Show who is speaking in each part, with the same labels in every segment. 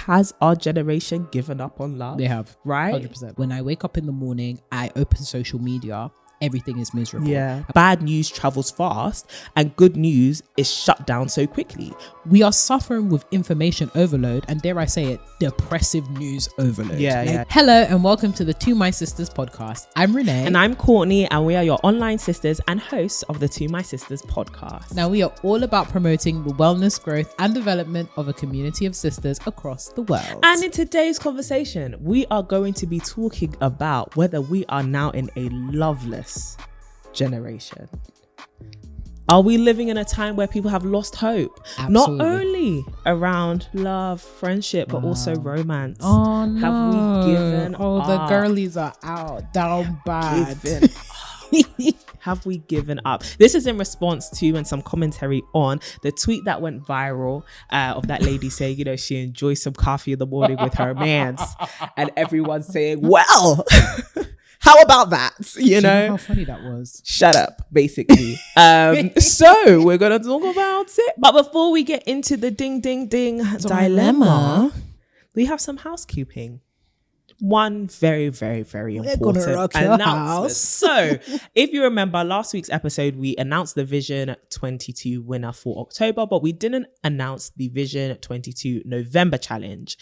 Speaker 1: has our generation given up on love?
Speaker 2: They have,
Speaker 1: right?
Speaker 2: 100%. When I wake up in the morning, I open social media, everything is miserable.
Speaker 1: Yeah. Bad news travels fast and good news is shut down so quickly.
Speaker 2: We are suffering with information overload and, dare I say it, depressive news overload.
Speaker 1: Yeah.
Speaker 2: Hello and welcome to the To My Sisters podcast. I'm Renee.
Speaker 1: And I'm Courtney, and we are your online sisters and hosts of the To My Sisters podcast.
Speaker 2: Now, we are all about promoting the wellness, growth and development of a community of sisters across the world.
Speaker 1: And in today's conversation, we are going to be talking about whether we are now in a loveless generation. Are we living in a time where people have lost hope?
Speaker 2: Absolutely.
Speaker 1: Not only around love, friendship, but also romance.
Speaker 2: Oh no.
Speaker 1: Have we given
Speaker 2: up? The girlies are out, down bad.
Speaker 1: Have we given up? This is in response to and some commentary on the tweet that went viral of that lady saying, you know, she enjoys some coffee in the morning with her mans, and everyone's saying, well, how about that? You know
Speaker 2: how funny that was.
Speaker 1: Shut up, basically. So we're gonna talk about it. But before we get into the ding dilemma, we have some housekeeping. One very, very, very important announcement. So if you remember last week's episode, we announced the Vision 22 winner for October, but we didn't announce the Vision 22 November challenge.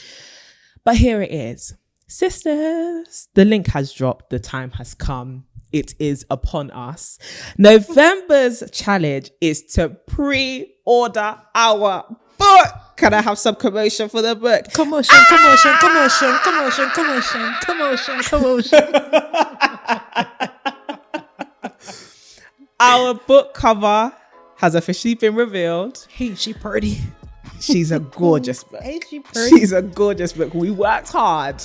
Speaker 1: But here it is. Sisters, the link has dropped. The time has come. It is upon us. November's challenge is to pre-order our book. Can I have some commotion for the book?
Speaker 2: Commotion.
Speaker 1: Our book cover has officially been revealed.
Speaker 2: Ain't she pretty?
Speaker 1: She's a gorgeous book.
Speaker 2: Ain't she pretty?
Speaker 1: She's a gorgeous book. We worked hard.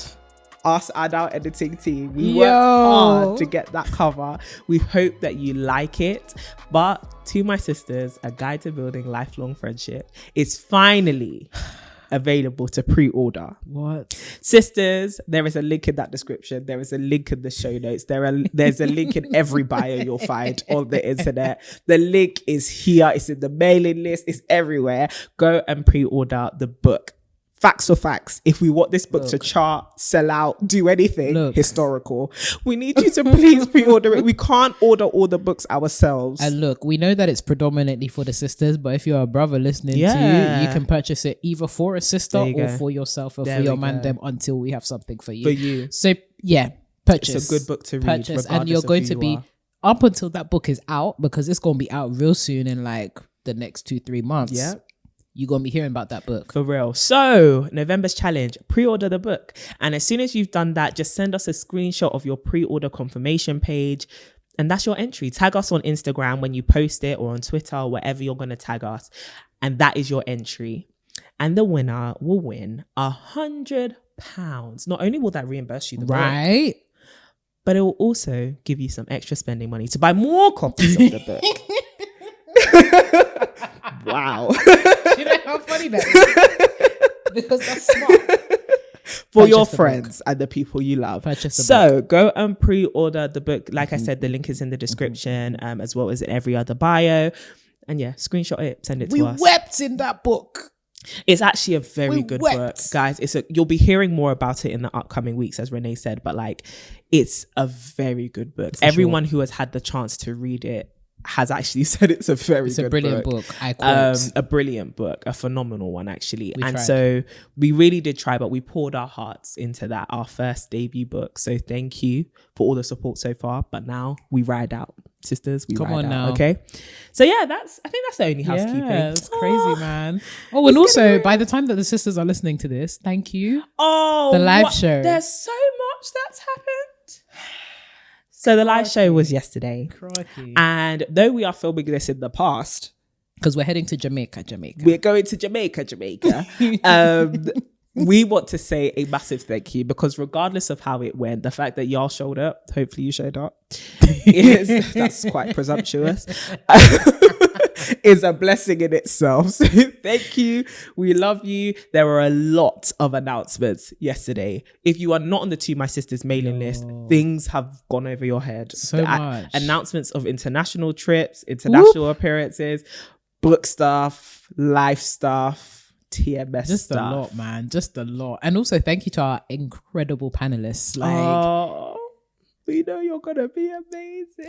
Speaker 1: Us and our editing team. We worked hard to get that cover. We hope that you like it. But To My Sisters, A Guide to Building Lifelong Friendship, is finally available to pre-order.
Speaker 2: What?
Speaker 1: Sisters, there is a link in that description. There is a link in the show notes. There's a link in every bio you'll find on the internet. The link is here. It's in the mailing list. It's everywhere. Go and pre-order the book. Facts or facts, if we want this book to chart, sell out, do anything historical, we need you to please pre-order it. We can't order all the books ourselves.
Speaker 2: And look, we know that it's predominantly for the sisters, but if you're a brother listening to you can purchase it either for a sister or for yourself or for your man them until we have something for you. So yeah, purchase.
Speaker 1: It's a good book to read.
Speaker 2: Purchase, and you're going to be up until that book is out, because it's going to be out real soon in like the next 2-3 months. Yeah. You're going to be hearing about that book.
Speaker 1: For real. So, November's challenge, pre-order the book. And as soon as you've done that, just send us a screenshot of your pre-order confirmation page. And that's your entry. Tag us on Instagram when you post it, or on Twitter, or wherever you're going to tag us. And that is your entry. And the winner will win £100. Not only will that reimburse you the book, but it will also give you some extra spending money to buy more copies of the book. Wow.
Speaker 2: You know how funny that is? Because that's smart.
Speaker 1: For your friends and the people you love. So go and pre-order the book. Like I said, the link is in the description, as well as in every other bio. And yeah, screenshot it, send it to us.
Speaker 2: We wept in that book.
Speaker 1: It's actually a very good book, guys. You'll be hearing more about it in the upcoming weeks, as Renee said, but like, it's a very good book. Everyone who has had the chance to read it has actually said it's a brilliant book.
Speaker 2: I quote.
Speaker 1: A brilliant book, a phenomenal one actually. So we really did try, but we poured our hearts into that, our first debut book. So thank you for all the support so far. But now we ride out, sisters. Come on now. Okay. So yeah, I think that's the only housekeeping.
Speaker 2: Yeah, it's crazy, man. Oh, and also by the time that the sisters are listening to this, thank you.
Speaker 1: Oh,
Speaker 2: the live show.
Speaker 1: There's so much that's happened. So the live show was yesterday. And though we are filming this in the past,
Speaker 2: because we're heading to Jamaica.
Speaker 1: We're going to Jamaica. We want to say a massive thank you, because regardless of how it went, the fact that y'all showed up, hopefully you showed up, that's quite presumptuous, is a blessing in itself. So thank you. We love you. There were a lot of announcements yesterday. If you are not on the To My Sisters mailing list, things have gone over your head.
Speaker 2: So much.
Speaker 1: Announcements of international trips, international appearances, book stuff, life stuff, TMS
Speaker 2: just
Speaker 1: stuff.
Speaker 2: A lot, man. Just a lot. And also thank you to our incredible panelists.
Speaker 1: We know you're gonna be amazing.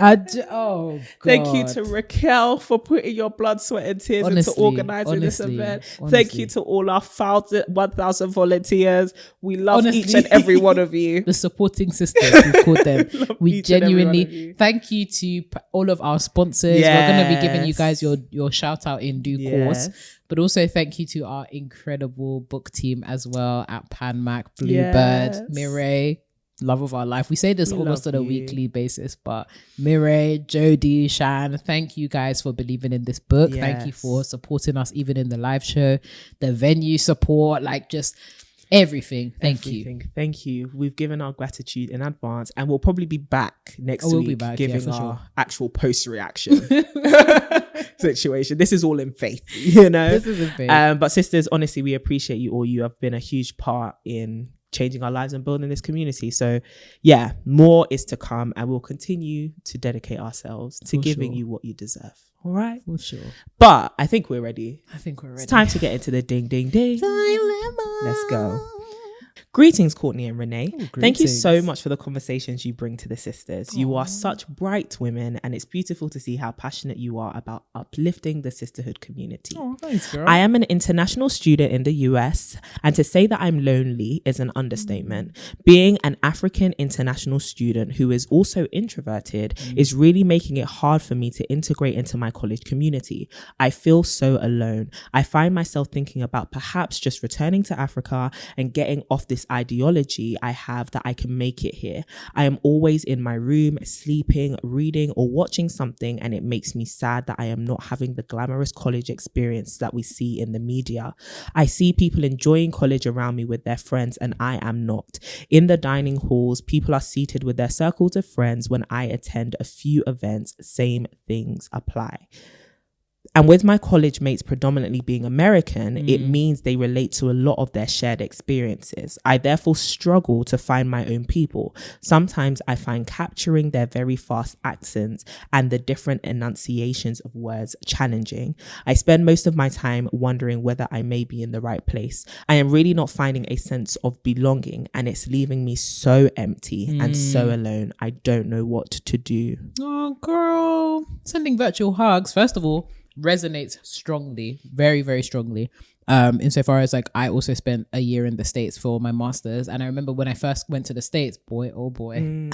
Speaker 2: God.
Speaker 1: Thank you to Raquel for putting your blood, sweat, and tears into organising this event. Thank you to all our 1,000 volunteers. We love each and every one of you.
Speaker 2: The supporting sisters, we call them. We genuinely thank you to all of our sponsors. We're going to be giving you guys your shout out in due course. But also thank you to our incredible book team as well at PanMac, Bluebird, Mireille. Love of our life. We say this almost on a weekly basis, but Mireille, Jody, Shan, thank you guys for believing in this book. Thank you for supporting us even in the live show, the venue support, like just everything. Thank you.
Speaker 1: We've given our gratitude in advance, and we'll probably be back next week giving our actual post reaction situation. This is all in faith,
Speaker 2: This is in faith.
Speaker 1: But sisters, honestly, we appreciate you all. You have been a huge part in changing our lives and building this community. So more is to come, and we'll continue to dedicate ourselves to giving you what you deserve. All right,
Speaker 2: for sure.
Speaker 1: But I think we're ready.
Speaker 2: It's
Speaker 1: time to get into the ding ding ding
Speaker 2: dilemma.
Speaker 1: Let's go. Greetings, Courtney and Renee. Thank you so much for the conversations you bring to the sisters. You are such bright women, and it's beautiful to see how passionate you are about uplifting the sisterhood community.
Speaker 2: Thanks, girl.
Speaker 1: I am an international student in the US, and to say that I'm lonely is an understatement. Being an African international student who is also introverted is really making it hard for me to integrate into my college community. I feel so alone. I find myself thinking about perhaps just returning to Africa and getting off this ideology I have that I can make it here. I am always in my room, sleeping, reading, or watching something, and it makes me sad that I am not having the glamorous college experience that we see in the media. I see people enjoying college around me with their friends, and I am not. In the dining halls, people are seated with their circles of friends. When I attend a few events, same things apply. And with my college mates predominantly being American, it means they relate to a lot of their shared experiences. I therefore struggle to find my own people. Sometimes I find capturing their very fast accents and the different enunciations of words challenging. I spend most of my time wondering whether I may be in the right place. I am really not finding a sense of belonging, and it's leaving me so empty and so alone. I don't know what to do.
Speaker 2: Oh, girl. Sending virtual hugs, first of all, resonates strongly, very, very strongly. Insofar as like I also spent a year in the States for my master's, and I remember when I first went to the States, boy, oh boy,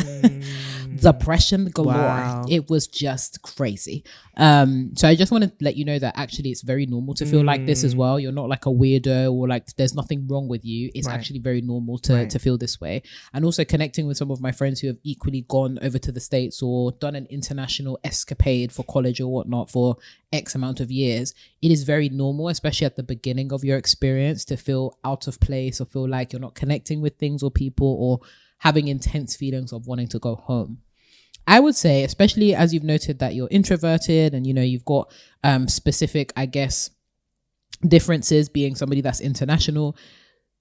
Speaker 2: depression galore. Wow. It was just crazy. So I just want to let you know that actually it's very normal to feel like this as well. You're not like a weirdo or like there's nothing wrong with you. It's actually very normal to feel this way. And also connecting with some of my friends who have equally gone over to the States or done an international escapade for college or whatnot for X amount of years. It is very normal, especially at the beginning of your experience, to feel out of place or feel like you're not connecting with things or people or having intense feelings of wanting to go home. I would say, especially as you've noted that you're introverted and, you know, you've got specific, I guess, differences being somebody that's international,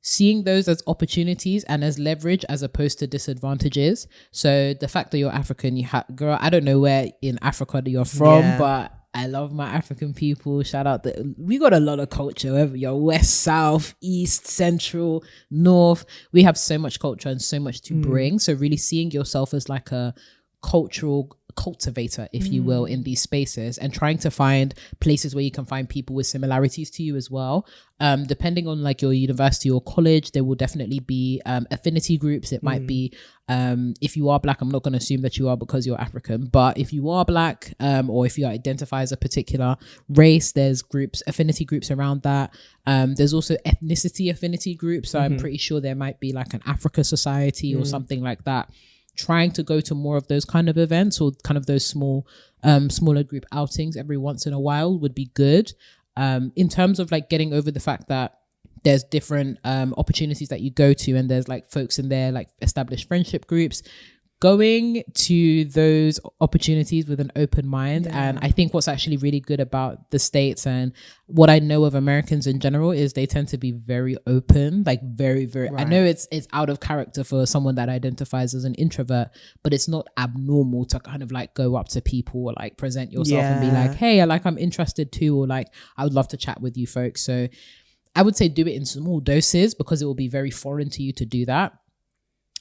Speaker 2: seeing those as opportunities and as leverage as opposed to disadvantages. So the fact that you're African, girl, I don't know where in Africa that you're from, but I love my African people. Shout out we got a lot of culture, whether you're west, south, east, central, north. We have so much culture and so much to bring. So really seeing yourself as like a cultural cultivator, if you will, in these spaces, and trying to find places where you can find people with similarities to you as well. Depending on like your university or college, there will definitely be affinity groups. It might be if you are Black, I'm not going to assume that you are because you're African, but if you are Black or if you identify as a particular race, there's affinity groups around that. There's also ethnicity affinity groups, so I'm pretty sure there might be like an Africa Society or something like that. Trying to go to more of those kind of events or kind of those smaller group outings every once in a while would be good. In terms of like getting over the fact that there's different opportunities that you go to and there's like folks in there, like established friendship groups, going to those opportunities with an open mind. And I think what's actually really good about the States and what I know of Americans in general is they tend to be very open, like very, very, I know it's out of character for someone that identifies as an introvert, but it's not abnormal to kind of like go up to people or like present yourself and be like, hey, I'm interested too, or like, I would love to chat with you folks. So I would say do it in small doses because it will be very foreign to you to do that.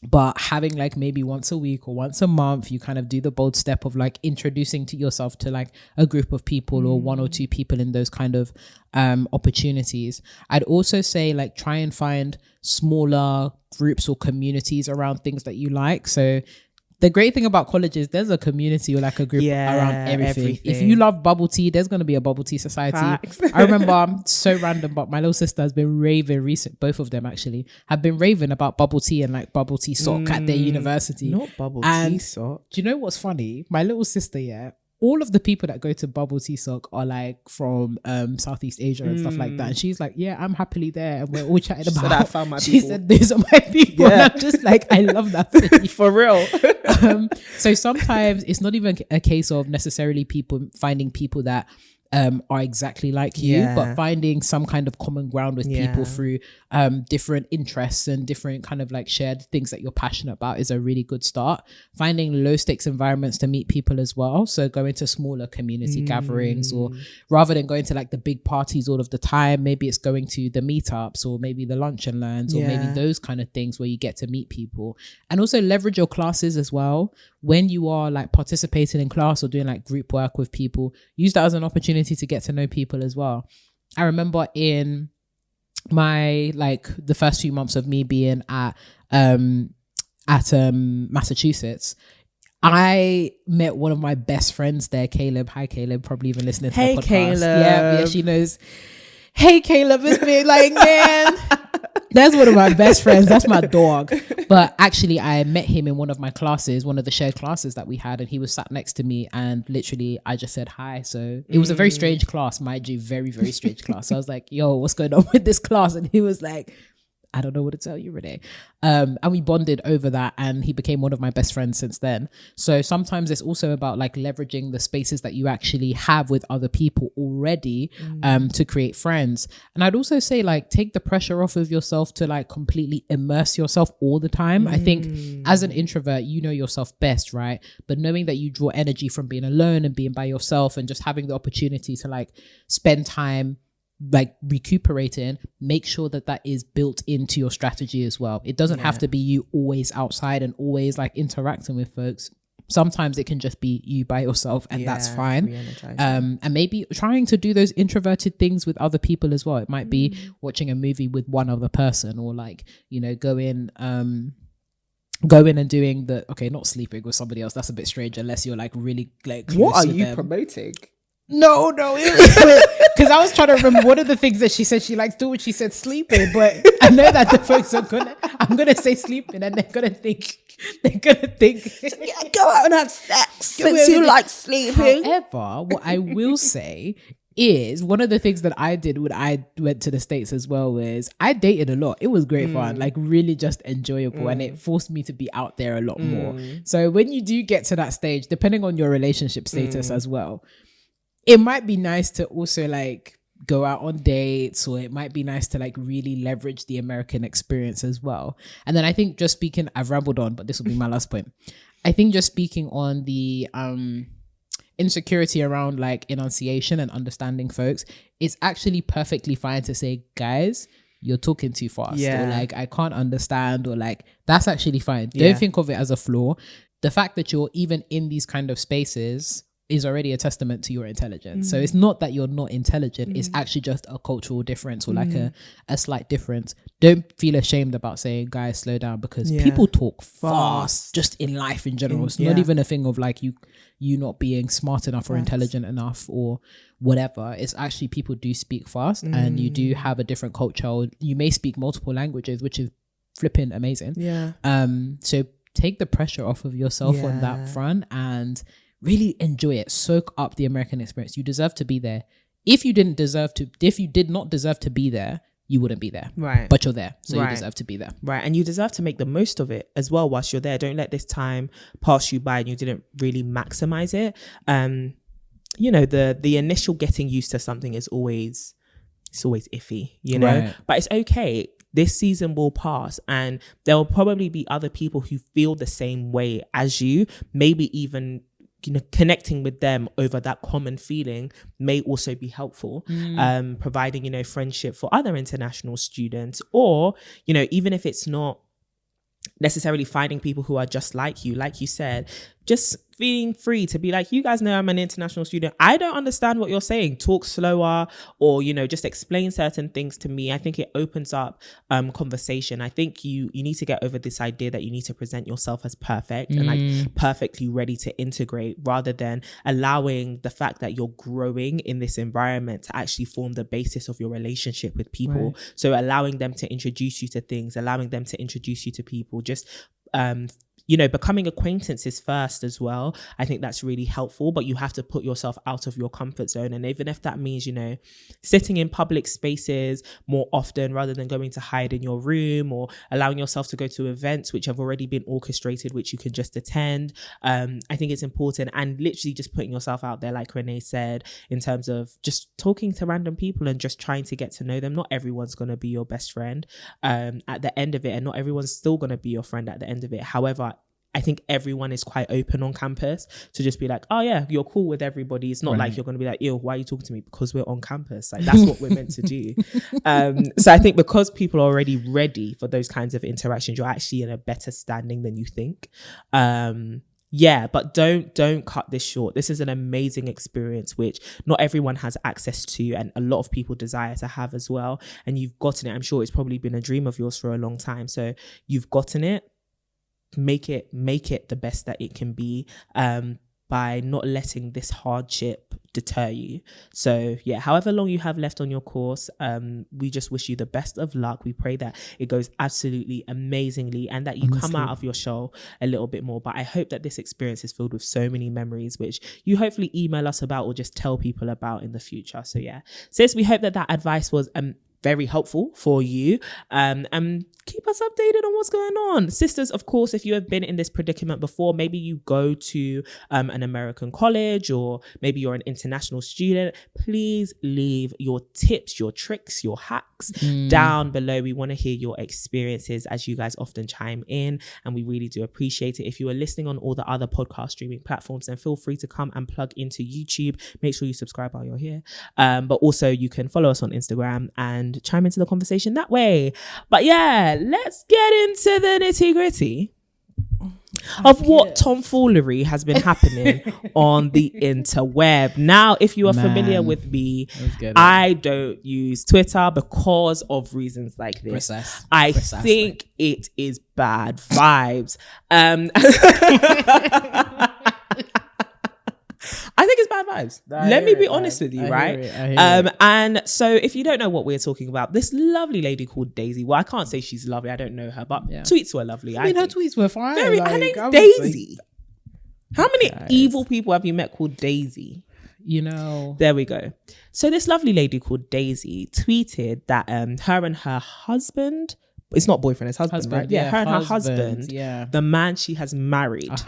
Speaker 2: But having like maybe once a week or once a month, you kind of do the bold step of like introducing to yourself to like a group of people or one or two people in those kind of opportunities. I'd also say like try and find smaller groups or communities around things that you like. So the great thing about college is there's a community or like a group around everything. If you love bubble tea, there's going to be a bubble tea society. I remember, so random, but my little sister has been raving both of them actually, have been raving about bubble tea and like bubble tea sock at their university.
Speaker 1: Not bubble tea sock.
Speaker 2: Do you know what's funny? My little sister, all of the people that go to bubble tea sock are like from Southeast Asia and stuff like that. And she's like, yeah, I'm happily there. And we're all chatting about
Speaker 1: said, I found my
Speaker 2: she
Speaker 1: people.
Speaker 2: said, those are my people. Yeah. And I'm just like, I love that city.
Speaker 1: For real.
Speaker 2: So sometimes it's not even a case of necessarily finding people that are exactly like you, but finding some kind of common ground with people through different interests and different kind of like shared things that you're passionate about is a really good start. Finding low stakes environments to meet people as well. So going to smaller community gatherings, or rather than going to like the big parties all of the time, maybe it's going to the meetups or maybe the lunch and learns or maybe those kind of things where you get to meet people. And also leverage your classes as well. When you are like participating in class or doing like group work with people, use that as an opportunity to get to know people as well. I remember in my like the first few months of me being at Massachusetts, I met one of my best friends there, Caleb. Hi Caleb, probably even listening to the podcast.
Speaker 1: Caleb.
Speaker 2: Yeah, she knows. Hey Caleb, it's been like, man, that's one of my best friends. That's my dog. But actually, I met him in one of my classes, one of the shared classes that we had, and he was sat next to me, and literally, I just said hi. So it was a very strange class, mind you, very, very strange class. So I was like, yo, what's going on with this class? And he was like, I don't know what to tell you, Renee. And we bonded over that, and he became one of my best friends since then. So sometimes it's also about like leveraging the spaces that you actually have with other people already to create friends. And I'd also say like take the pressure off of yourself to like completely immerse yourself all the time. I think as an introvert, you know yourself best, right? But knowing that you draw energy from being alone and being by yourself and just having the opportunity to like spend time like recuperating, make sure that that is built into your strategy as well. It doesn't have to be you always outside and always like interacting with folks. Sometimes it can just be you by yourself, and that's fine. And maybe trying to do those introverted things with other people as well. It might be watching a movie with one other person, or like, you know, go in and doing not sleeping with somebody else. That's a bit strange unless you're like really like close.
Speaker 1: What are you promoting?
Speaker 2: No, because I was trying to remember one of the things that she said she likes doing. She said sleeping, but I know that the folks are I'm gonna say sleeping, and they're gonna think
Speaker 1: go out and have sex since you like sleeping.
Speaker 2: However, what I will say is one of the things that I did when I went to the States as well was I dated a lot. It was great fun, like really just enjoyable, and it forced me to be out there a lot more. So when you do get to that stage, depending on your relationship status as well, it might be nice to also like go out on dates, or it might be nice to like really leverage the American experience as well. And then I think just speaking, I've rambled on, but this will be my last point. I think just speaking on the insecurity around like enunciation and understanding folks, it's actually perfectly fine to say, guys, you're talking too fast, or like I can't understand, or like that's actually fine. Don't think of it as a flaw. The fact that you're even in these kind of spaces is already a testament to your intelligence. So it's not that you're not intelligent, it's actually just a cultural difference, or like a slight difference. Don't feel ashamed about saying, guys, slow down, because people talk fast just in life in general. It's not even a thing of like you not being smart enough or intelligent enough or whatever. It's actually people do speak fast, and you do have a different culture, or you may speak multiple languages, which is flipping amazing. So take the pressure off of yourself on that front and really enjoy it. Soak up the American experience. You deserve to be there. If you did not deserve to be there, you wouldn't be there. Right. But you're there. So you deserve to be there.
Speaker 1: Right. And you deserve to make the most of it as well whilst you're there. Don't let this time pass you by and you didn't really maximize it. You know, the initial getting used to something is always iffy, you know, but it's okay. This season will pass, and there will probably be other people who feel the same way as you, maybe even connecting with them over that common feeling may also be helpful. Providing, friendship for other international students, or, even if it's not necessarily finding people who are just like you said, just feeling free to be like, you guys know I'm an international student. I don't understand what you're saying. Talk slower, or, just explain certain things to me. I think it opens up conversation. I think you need to get over this idea that you need to present yourself as perfect and like perfectly ready to integrate, rather than allowing the fact that you're growing in this environment to actually form the basis of your relationship with people. Right. So allowing them to introduce you to things, allowing them to introduce you to people, just becoming acquaintances first as well. I think that's really helpful, but you have to put yourself out of your comfort zone. And even if that means, sitting in public spaces more often rather than going to hide in your room, or allowing yourself to go to events which have already been orchestrated, which you can just attend. I think it's important, and literally just putting yourself out there, like Renee said, in terms of just talking to random people and just trying to get to know them. Not everyone's going to be your best friend at the end of it, and not everyone's still going to be your friend at the end of it. However, I think everyone is quite open on campus to just be like, oh yeah, you're cool with everybody. It's not like you're going to be like, ew, why are you talking to me? Because we're on campus. Like, that's what we're meant to do. So I think because people are already ready for those kinds of interactions, you're actually in a better standing than you think. But don't cut this short. This is an amazing experience which not everyone has access to, and a lot of people desire to have as well. And you've gotten it. I'm sure it's probably been a dream of yours for a long time. So you've gotten it. Make it the best that it can be, by not letting this hardship deter you. So however long you have left on your course, we just wish you the best of luck. We pray that it goes absolutely amazingly, and that you come out of your shell a little bit more. But I hope that this experience is filled with so many memories, which you hopefully email us about or just tell people about in the future. So sis, we hope that advice was very helpful for you, and keep us updated on what's going on. Sisters, of course, if you have been in this predicament before, maybe you go to an American college, or maybe you're an international student, please leave your tips, your tricks, your hacks down below. We want to hear your experiences, as you guys often chime in, and we really do appreciate it. If you are listening on all the other podcast streaming platforms, then feel free to come and plug into YouTube. Make sure you subscribe while you're here, but also you can follow us on Instagram and chime into the conversation that way. But let's get into the nitty-gritty of what tomfoolery has been happening on the interweb. Now, if you are familiar with me, I don't use Twitter because of reasons like this. I think it is bad vibes. I think it's bad vibes. Let me be honest with you, right? And so if you don't know what we're talking about, this lovely lady called Daisy, well, I can't say she's lovely, I don't know her, but tweets were lovely. I mean,
Speaker 2: her tweets were fine.
Speaker 1: Her name's Daisy. How many evil people have you met called Daisy? There we go. So this lovely lady called Daisy tweeted that her and her husband, it's not boyfriend, it's husband, right? Her and her husband, the man she has married,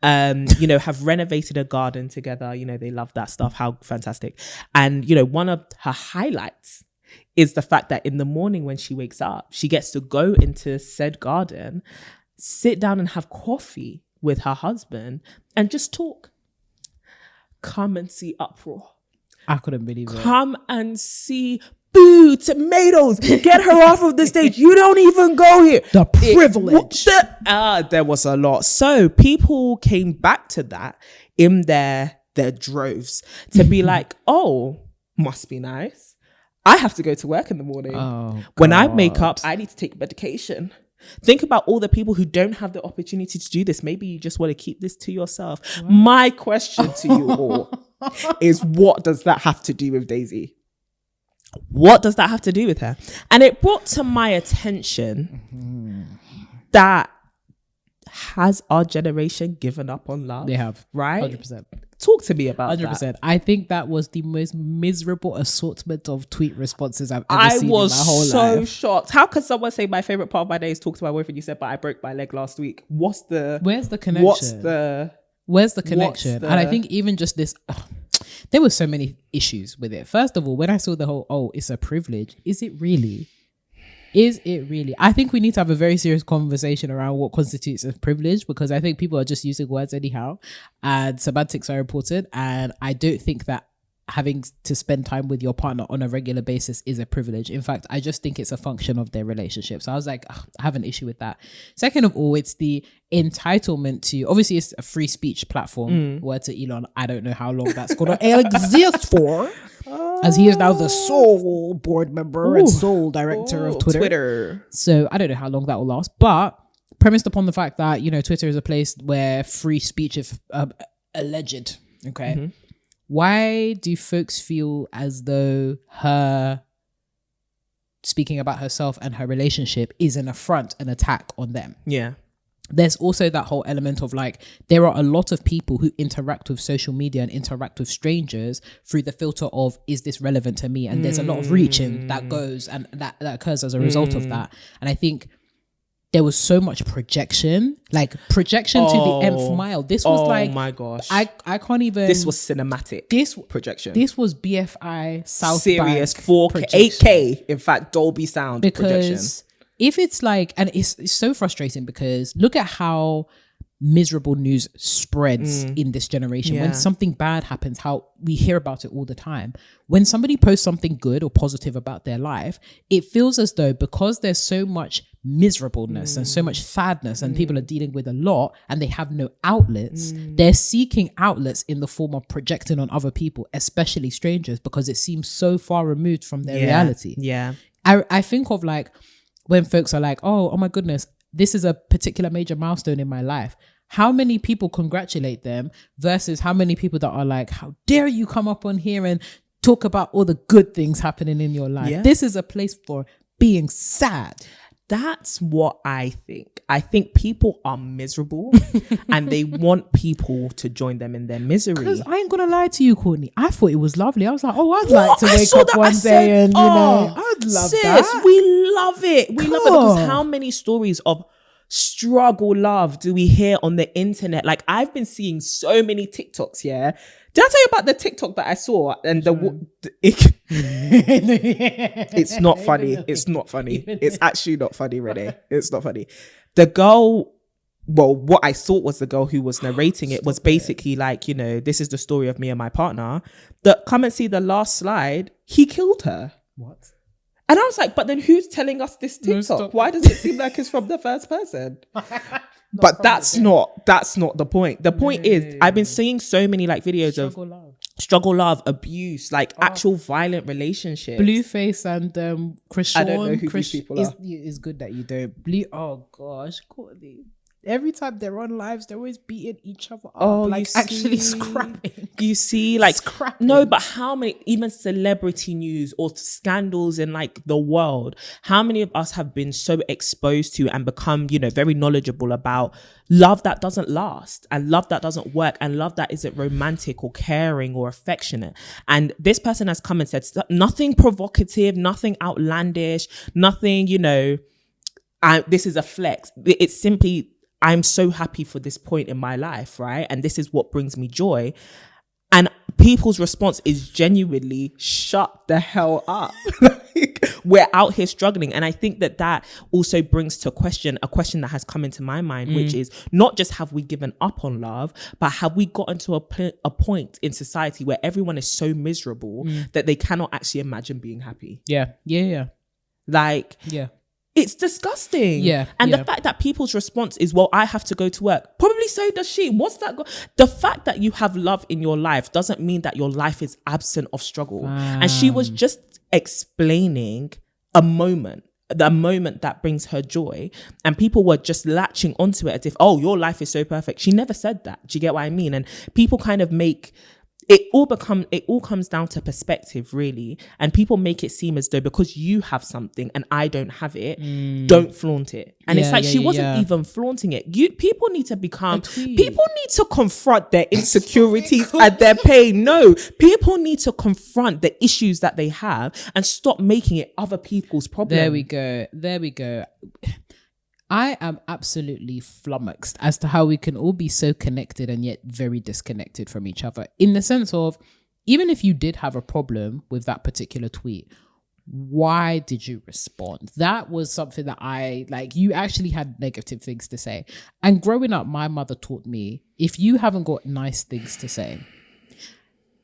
Speaker 1: have renovated a garden together. They love that stuff. How fantastic. And, one of her highlights is the fact that in the morning when she wakes up, she gets to go into said garden, sit down and have coffee with her husband and just talk. Come and see uproar.
Speaker 2: I couldn't believe it.
Speaker 1: Come and see boo, tomatoes, get her off of the stage. You don't even go here.
Speaker 2: The privilege.
Speaker 1: There was a lot. So people came back to that in their droves to be like, oh, must be nice. I have to go to work in the morning. When I wake up, I need to take medication. Think about all the people who don't have the opportunity to do this. Maybe you just want to keep this to yourself. What? My question to you all is, what does that have to do with Daisy? What does that have to do with her? And it brought to my attention that has our generation given up on love?
Speaker 2: They have.
Speaker 1: Right?
Speaker 2: 100%.
Speaker 1: Talk to me about 100%.
Speaker 2: That. I think that was the most miserable assortment of tweet responses I've ever seen in my whole life. I was so shocked.
Speaker 1: How could someone say my favorite part of my day is talk to my boyfriend? You said, but I broke my leg last week.
Speaker 2: Where's the connection?
Speaker 1: Where's the connection?
Speaker 2: And I think even just this... there were so many issues with it. First of all, when I saw the whole, it's a privilege. Is it really? Is it really? I think we need to have a very serious conversation around what constitutes as privilege, because I think people are just using words anyhow and semantics are important. And I don't think that having to spend time with your partner on a regular basis is a privilege. In fact, I just think it's a function of their relationship. So I was like, I have an issue with that. Second of all, it's the entitlement to, obviously it's a free speech platform. Word to Elon, I don't know how long that's going to exist for, as he is now the sole board member and sole director of Twitter. So I don't know how long that will last, but premised upon the fact that, you know, Twitter is a place where free speech is alleged. Okay. Why do folks feel as though her speaking about herself and her relationship is an affront, an attack on them?
Speaker 1: Yeah.
Speaker 2: There's also that whole element of like, there are a lot of people who interact with social media and interact with strangers through the filter of, is this relevant to me? And there's a lot of reaching that goes and that occurs as a result of that. And I think there was so much projection to the nth mile. This was like, oh my gosh, I can't even.
Speaker 1: This was cinematic.
Speaker 2: This
Speaker 1: projection.
Speaker 2: This was BFI South
Speaker 1: serious 4K, 8K. In fact, Dolby sound
Speaker 2: because
Speaker 1: projection.
Speaker 2: If it's like, and it's so frustrating because look at how miserable news spreads in this generation. When something bad happens, how we hear about it all the time. When somebody posts something good or positive about their life, it feels as though because there's so much miserableness and so much sadness and people are dealing with a lot and they have no outlets, they're seeking outlets in the form of projecting on other people, especially strangers, because it seems so far removed from their reality. I think of like when folks are like, oh my goodness, this is a particular major milestone in my life. How many people congratulate them versus how many people that are like, how dare you come up on here and talk about all the good things happening in your life? This is a place for being sad.
Speaker 1: That's what I think. I think people are miserable and they want people to join them in their misery.
Speaker 2: Because I ain't gonna lie to you, Courtney, I thought it was lovely. I was like, oh, I'd like to wake up one day and, you know, I'd love that.
Speaker 1: We love it. We love it because how many stories of struggle love do we hear on the internet? Like, I've been seeing so many TikToks. Did I tell you about the TikTok that I saw? And it's not funny. It's not funny. It's actually not funny, Renee. It's not funny. The girl, well, what I thought was the girl who was narrating it was basically like, you know, this is the story of me and my partner. Come and see the last slide. He killed her.
Speaker 2: What?
Speaker 1: And I was like, but then who's telling us this TikTok? Why does it seem like it's from the first person? But that's not the point. The point is, I've been seeing so many like videos of struggle love, abuse, like actual violent relationships.
Speaker 2: Blueface and Chris Sean.
Speaker 1: I don't know who these people are.
Speaker 2: It's good that you don't. Oh gosh, Courtney. Every time they're on lives, they're always beating each other up. Oh, like actually scrapping.
Speaker 1: You see, like, scrapping. No, but how many, even celebrity news or scandals in like the world, how many of us have been so exposed to and become, you know, very knowledgeable about love that doesn't last and love that doesn't work and love that isn't romantic or caring or affectionate. And this person has come and said nothing provocative, nothing outlandish, nothing, you know, this is a flex. It's simply, I'm so happy for this point in my life, right? And this is what brings me joy. And people's response is genuinely, shut the hell up. Like, we're out here struggling. And I think that also brings to a question that has come into my mind, which is not just have we given up on love, but have we gotten to a point in society where everyone is so miserable that they cannot actually imagine being happy?
Speaker 2: Yeah.
Speaker 1: Like, it's disgusting. And the fact that people's response is, well, I have to go to work. Probably so does she. What's that? The fact that you have love in your life doesn't mean that your life is absent of struggle. And she was just explaining the moment that brings her joy. And people were just latching onto it as if, oh, your life is so perfect. She never said that. Do you get what I mean? And people kind of make... It all comes down to perspective, really. And people make it seem as though because you have something and I don't have it, don't flaunt it. And it's like she wasn't even flaunting it. People need to confront their insecurities and their pain. No, people need to confront the issues that they have and stop making it other people's problem.
Speaker 2: There we go. I am absolutely flummoxed as to how we can all be so connected and yet very disconnected from each other. In the sense of, even if you did have a problem with that particular tweet, why did you respond? That was something that I like. You actually had negative things to say. And growing up, my mother taught me, if you haven't got nice things to say,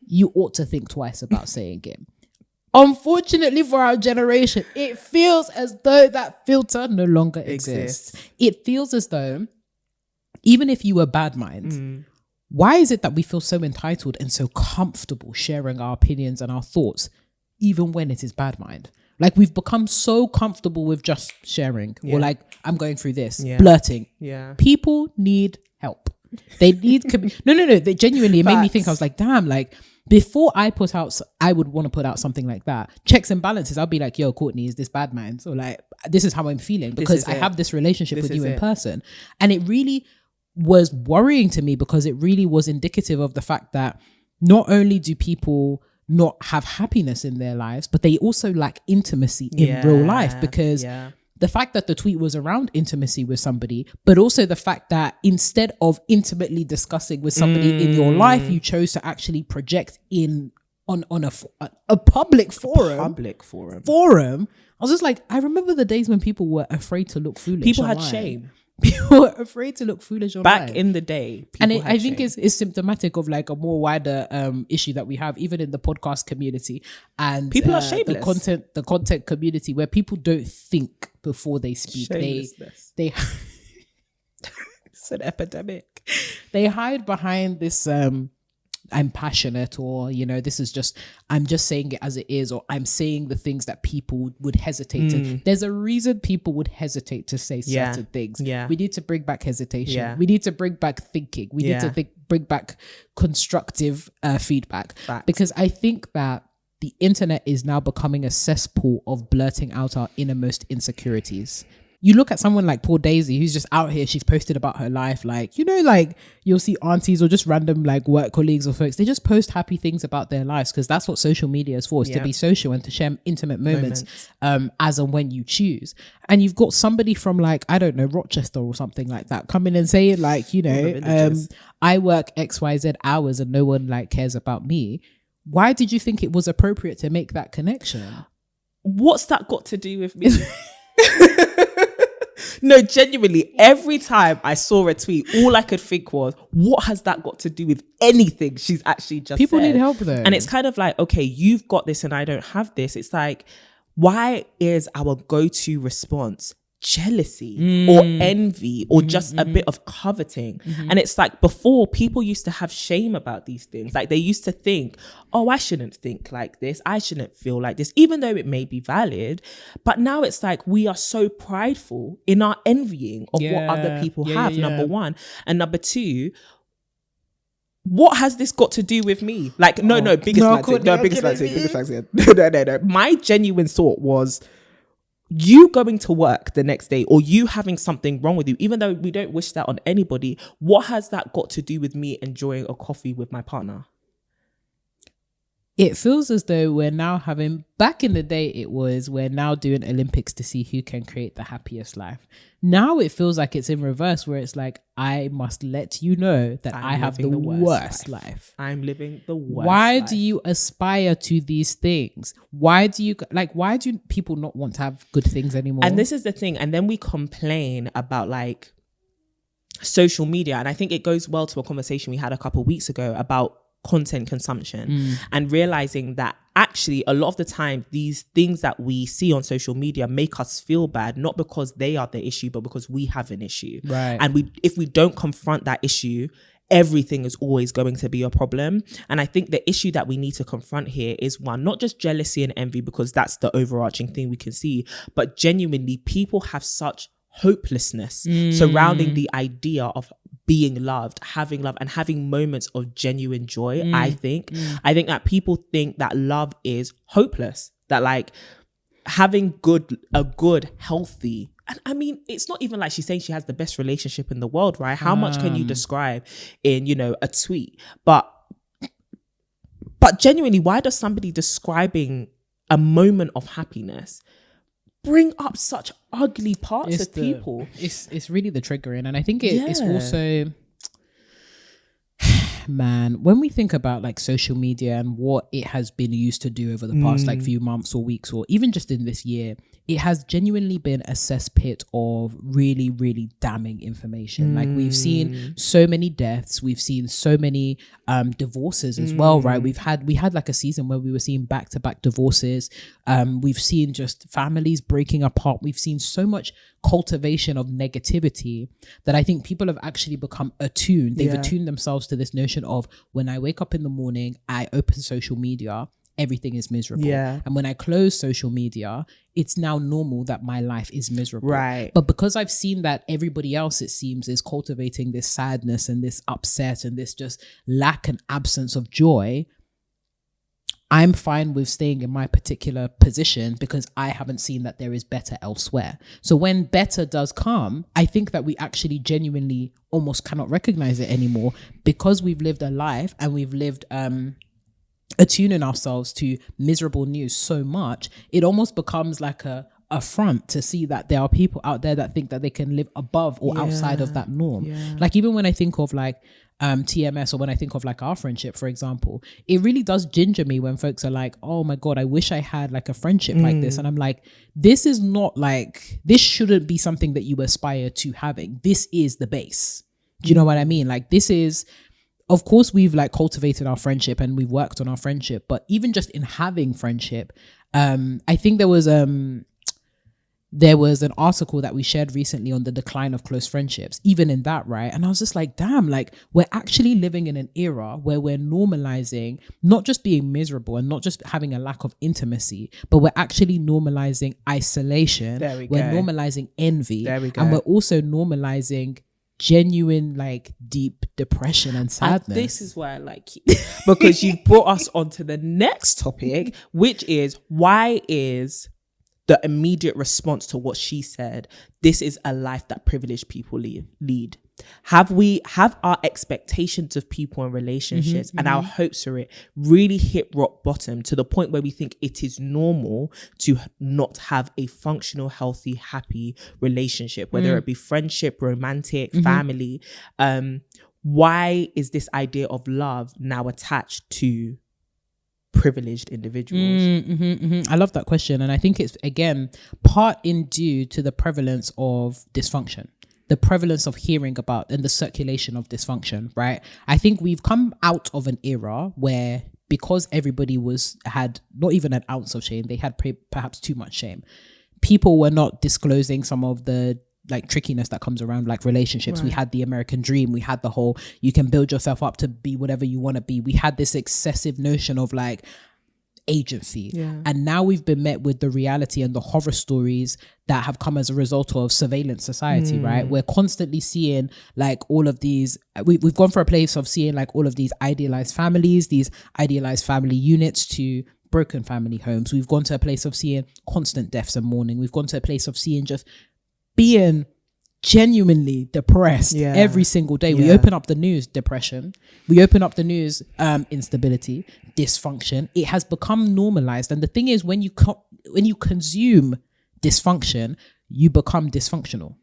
Speaker 2: you ought to think twice about saying it. Unfortunately for our generation, it feels as though that filter no longer exists. It feels as though even if you were bad mind, why is it that we feel so entitled and so comfortable sharing our opinions and our thoughts, even when it is bad mind? Like, we've become so comfortable with just sharing, or like, I'm going through this, blurting. People need help. They need no. They genuinely, it made me think. I was like, damn, like, before I would want to put out something like that, checks and balances, I'll be like, yo, Courtney, is this bad mind? So like, this is how I'm feeling, because I have this relationship with you in person. And it really was worrying to me, because it really was indicative of the fact that not only do people not have happiness in their lives, but they also lack intimacy in real life, because the fact that the tweet was around intimacy with somebody, but also the fact that instead of intimately discussing with somebody in your life, you chose to actually project on a public forum. I was just like, I remember the days when people were afraid to look foolish.
Speaker 1: People had shame.
Speaker 2: People were afraid to look foolish online.
Speaker 1: Back in the day.
Speaker 2: And I think it's symptomatic of like a more wider issue that we have, even in the podcast community. And
Speaker 1: people are shameless.
Speaker 2: The content community, where people don't think before they speak. They it's an epidemic. They hide behind this I'm passionate, or, you know, this is just, I'm just saying it as it is, or I'm saying the things that people would hesitate to. There's a reason people would hesitate to say certain things. We need to bring back hesitation. We need to bring back thinking. We need to bring back constructive feedback. Because I think that the internet is now becoming a cesspool of blurting out our innermost insecurities. You look at someone like poor Daisy, who's just out here, she's posted about her life. Like, you know, like, you'll see aunties or just random like work colleagues or folks, they just post happy things about their lives, because that's what social media is for, is to be social and to share intimate moments as and when you choose. And you've got somebody from like, I don't know, Rochester or something like that, coming and saying like, you know, I work XYZ hours and no one like cares about me. Why did you think it was appropriate to make that connection?
Speaker 1: What's that got to do with me? No, genuinely, every time I saw a tweet, all I could think was, what has that got to do with anything she's actually just
Speaker 2: People
Speaker 1: said?
Speaker 2: Need help though.
Speaker 1: And it's kind of like, okay, you've got this and I don't have this. It's like, why is our go-to response jealousy or envy or just a bit of coveting? And it's like, before, people used to have shame about these things. Like, they used to think, oh, I shouldn't think like this, I shouldn't feel like this, even though it may be valid. But now it's like, we are so prideful in our envying of what other people have, number one. And number two, what has this got to do with me? Like, biggest flag. No. My genuine thought was, you going to work the next day, or you having something wrong with you, even though we don't wish that on anybody, what has that got to do with me enjoying a coffee with my partner?
Speaker 2: It feels as though we're now having, back in the day, we're now doing Olympics to see who can create the happiest life. Now it feels like it's in reverse, where it's like, I must let you know that I have the worst life.
Speaker 1: I'm living the worst
Speaker 2: Why
Speaker 1: life.
Speaker 2: do you aspire to these things? Why do people not want to have good things anymore?
Speaker 1: And this is the thing. And then we complain about like social media. And I think it goes well to a conversation we had a couple of weeks ago about content consumption and realizing that actually a lot of the time these things that we see on social media make us feel bad, not because they are the issue, but because we have an issue.
Speaker 2: Right.
Speaker 1: And if we don't confront that issue, everything is always going to be a problem. And I think the issue that we need to confront here is, one, not just jealousy and envy, because that's the overarching thing we can see, but genuinely people have such hopelessness surrounding the idea of being loved, having love, and having moments of genuine joy. I think that people think that love is hopeless, that like having a good, healthy, and I mean, it's not even like she's saying she has the best relationship in the world, right? How much can you describe in, you know, a tweet? But genuinely, why does somebody describing a moment of happiness bring up such ugly parts of people?
Speaker 2: It's really the triggering. And I think it's also, man, when we think about like social media and what it has been used to do over the past like few months or weeks or even just in this year, it has genuinely been a cesspit of really, really damning information. Like we've seen so many deaths, we've seen so many divorces as well, right? We had like a season where we were seeing back-to-back divorces. We've seen just families breaking apart. We've seen so much cultivation of negativity that I think people have actually become attuned. They've attuned themselves to this notion of when I wake up in the morning, I open social media, everything is miserable. Yeah. And when I close social media, it's now normal that my life is miserable.
Speaker 1: Right.
Speaker 2: But because I've seen that everybody else, it seems, is cultivating this sadness and this upset and this just lack and absence of joy, I'm fine with staying in my particular position because I haven't seen that there is better elsewhere. So when better does come, I think that we actually genuinely almost cannot recognize it anymore because we've lived a life and we've lived attuning ourselves to miserable news so much, it almost becomes like a front to see that there are people out there that think that they can live above or outside of that norm. Yeah. Like even when I think of like TMS, or when I think of like our friendship, for example, it really does ginger me when folks are like, oh my God, I wish I had like a friendship like this. And I'm like, this is not like, this shouldn't be something that you aspire to having. This is the base. Do you know what I mean? Like this is, of course, we've like cultivated our friendship and we've worked on our friendship, but even just in having friendship, I think there was an article that we shared recently on the decline of close friendships, even in that, right? And I was just like, damn, like we're actually living in an era where we're normalizing not just being miserable and not just having a lack of intimacy, but we're actually normalizing isolation. We're normalizing envy. And we're also normalizing genuine like deep depression and sadness.
Speaker 1: And this is why I like you because you've brought us onto the next topic, which is why is the immediate response to what she said, this is a life that privileged people lead. Have our expectations of people and relationships and our hopes for it really hit rock bottom to the point where we think it is normal to not have a functional, healthy, happy relationship, whether it be friendship, romantic, family. Why is this idea of love now attached to privileged individuals?
Speaker 2: I love that question, and I think it's again part in due to the prevalence of dysfunction, the prevalence of hearing about and the circulation of dysfunction, right? I think we've come out of an era where because everybody had not even an ounce of shame, they had perhaps too much shame. People were not disclosing some of the like trickiness that comes around like relationships. Right. We had the American dream. We had the whole, you can build yourself up to be whatever you want to be. We had this excessive notion of like agency. Yeah. And now we've been met with the reality and the horror stories that have come as a result of surveillance society, right? We're constantly seeing like all of these, we've gone for a place of seeing like all of these idealized families, these idealized family units to broken family homes. We've gone to a place of seeing constant deaths and mourning. We've gone to a place of seeing just being genuinely depressed every single day. We open up the news, depression. We open up the news, instability, dysfunction. It has become normalized. And the thing is, when you consume dysfunction, you become dysfunctional,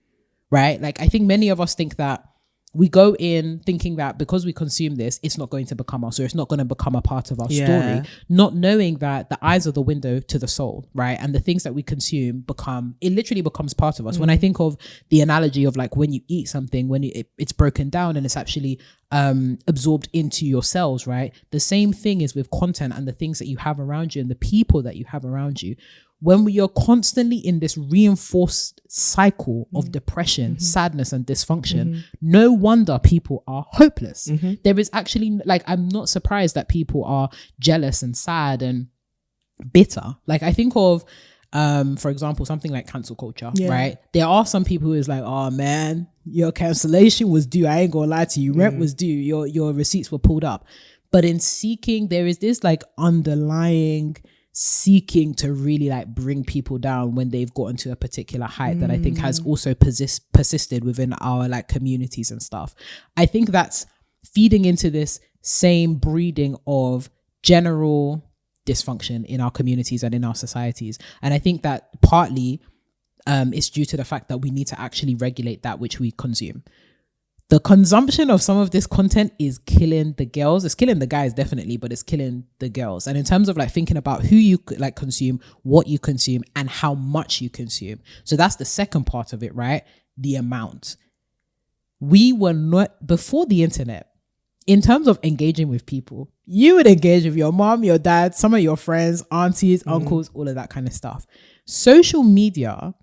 Speaker 2: right? Like I think many of us think that we go in thinking that because we consume this, it's not going to become us, or it's not going to become a part of our story, not knowing that the eyes are the window to the soul, right? And the things that we consume it literally becomes part of us. When I think of the analogy of like when you eat something, when it's broken down and it's actually absorbed into your cells, right? The same thing is with content and the things that you have around you and the people that you have around you. When we are constantly in this reinforced cycle of depression, sadness, and dysfunction, no wonder people are hopeless. There is actually, like, I'm not surprised that people are jealous and sad and bitter. Like, I think of, for example, something like cancel culture, right? There are some people who is like, oh man, your cancellation was due. I ain't gonna lie to you. Rent was due. Your receipts were pulled up. But in seeking, there is this like underlying seeking to really like bring people down when they've gotten to a particular height that I think has also persisted within our like communities and stuff. I think that's feeding into this same breeding of general dysfunction in our communities and in our societies. And I think that partly it's due to the fact that we need to actually regulate that which we consume. the consumption of some of this content is killing the girls. It's killing the guys, definitely, but it's killing the girls. And in terms of like thinking about who you like consume, what you consume, and how much you consume. So that's the second part of it, right? The amount. We were not, before the internet, in terms of engaging with people, you would engage with your mom, your dad, some of your friends, aunties, uncles, all of that kind of stuff. Social media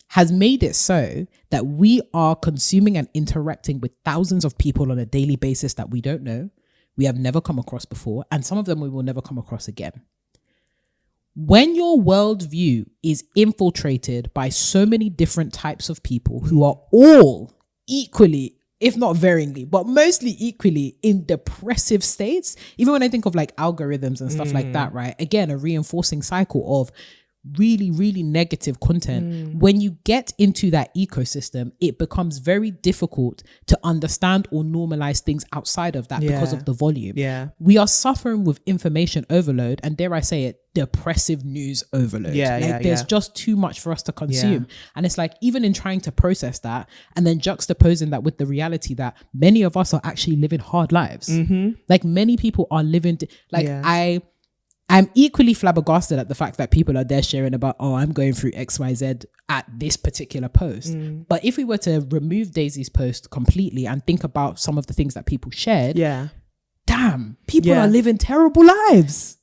Speaker 2: has made it so that we are consuming and interacting with thousands of people on a daily basis that we don't know, we have never come across before, and some of them we will never come across again. When your worldview is infiltrated by so many different types of people who are all equally, if not varyingly, but mostly equally in depressive states, even when I think of like algorithms and stuff like that, right? Again, a reinforcing cycle of really, really negative content. When you get into that ecosystem, it becomes very difficult to understand or normalize things outside of that because of the volume. We are suffering with information overload, and dare I say it, depressive news overload. There's just too much for us to consume. And it's like, even in trying to process that and then juxtaposing that with the reality that many of us are actually living hard lives. Like many people are living, I'm equally flabbergasted at the fact that people are there sharing about, oh, I'm going through XYZ at this particular post. But if we were to remove Daisy's post completely and think about some of the things that people shared, damn, people are living terrible lives.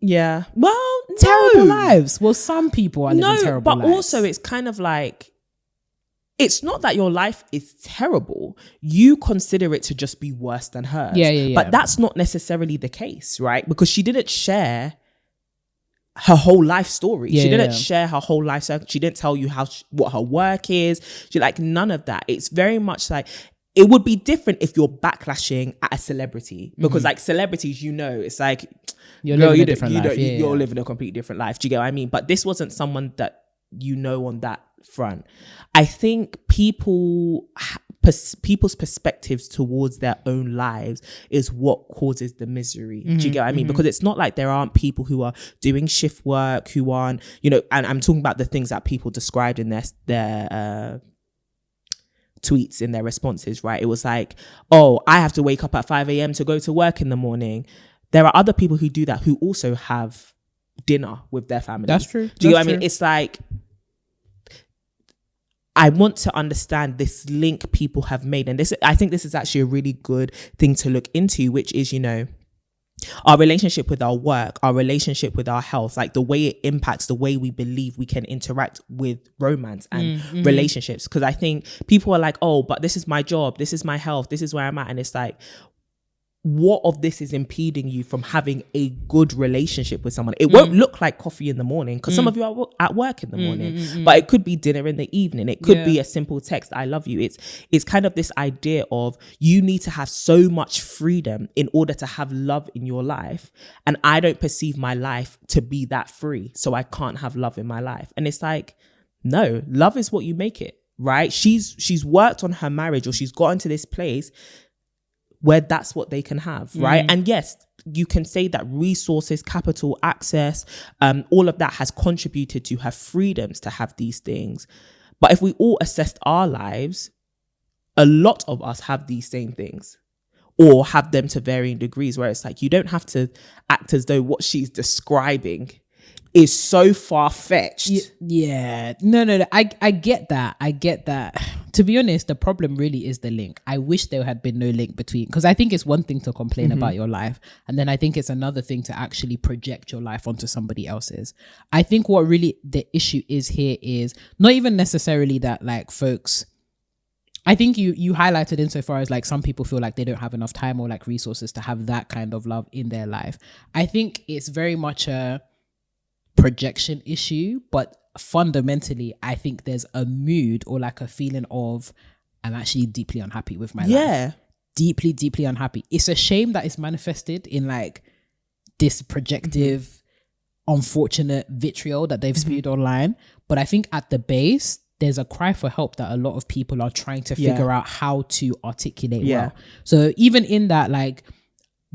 Speaker 1: Well,
Speaker 2: terrible lives. Well, some people are living terrible lives.
Speaker 1: But also it's kind of like, it's not that your life is terrible. You consider it to just be worse than hers. But that's not necessarily the case, right? Because she didn't share her whole life story. She didn't share her whole life. She didn't tell you what her work is. She like none of that. It's very much like, it would be different if you're backlashing at a celebrity, because like celebrities, it's like,
Speaker 2: you're living a different life.
Speaker 1: You're living a completely different life. Do you get what I mean? But this wasn't someone that on that front. I think people's perspectives towards their own lives is what causes the misery. Do you get what I mean? Because it's not like there aren't people who are doing shift work, who aren't, and I'm talking about the things that people described in their tweets, in their responses, right? It was like, oh, I have to wake up at 5 a.m. to go to work in the morning. There are other people who do that, who also have dinner with their family.
Speaker 2: That's true.
Speaker 1: Do you know what I mean? It's like, I want to understand this link people have made. And I think this is actually a really good thing to look into, which is, our relationship with our work, our relationship with our health, like the way it impacts the way we believe we can interact with romance and relationships. Because I think people are like, oh, but this is my job, this is my health, this is where I'm at. And it's like, what of this is impeding you from having a good relationship with someone? It won't look like coffee in the morning, because some of you are at work in the morning, but it could be dinner in the evening. It could be a simple text, I love you. It's kind of this idea of, you need to have so much freedom in order to have love in your life. And I don't perceive my life to be that free, so I can't have love in my life. And it's like, no, love is what you make it, right? She's worked on her marriage, or she's gotten to this place where that's what they can have, right? And yes, you can say that resources, capital, access, all of that has contributed to her freedoms to have these things. But if we all assessed our lives, a lot of us have these same things, or have them to varying degrees, where it's like, you don't have to act as though what she's describing is so far-fetched.
Speaker 2: No. I get that. To be honest, the problem really is the link. I wish there had been no link between, because I think it's one thing to complain about your life, and then I think it's another thing to actually project your life onto somebody else's. I think what really the issue is here is not even necessarily that, like, folks, I think you highlighted insofar as like some people feel like they don't have enough time or like resources to have that kind of love in their life. I think it's very much a projection issue, but fundamentally I think there's a mood or like a feeling of, I'm actually deeply unhappy with my life. Deeply unhappy. It's a shame that it's manifested in like this projective unfortunate vitriol that they've spewed online, but I think at the base there's a cry for help that a lot of people are trying to figure out how to articulate well. So even in that, like,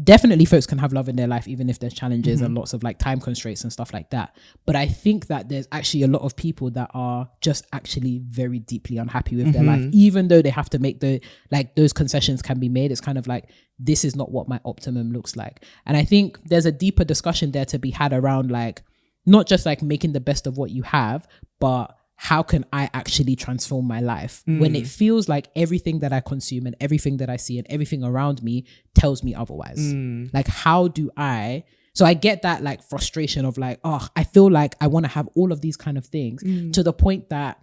Speaker 2: definitely folks can have love in their life even if there's challenges and lots of like time constraints and stuff like that. But I think that there's actually a lot of people that are just actually very deeply unhappy with their life, even though they have to make those concessions can be made. It's kind of like, this is not what my optimum looks like. And I think there's a deeper discussion there to be had around like not just like making the best of what you have, but how can I actually transform my life when it feels like everything that I consume and everything that I see and everything around me tells me otherwise? Like, how do I... So I get that like frustration of like, oh, I feel like I want to have all of these kind of things to the point that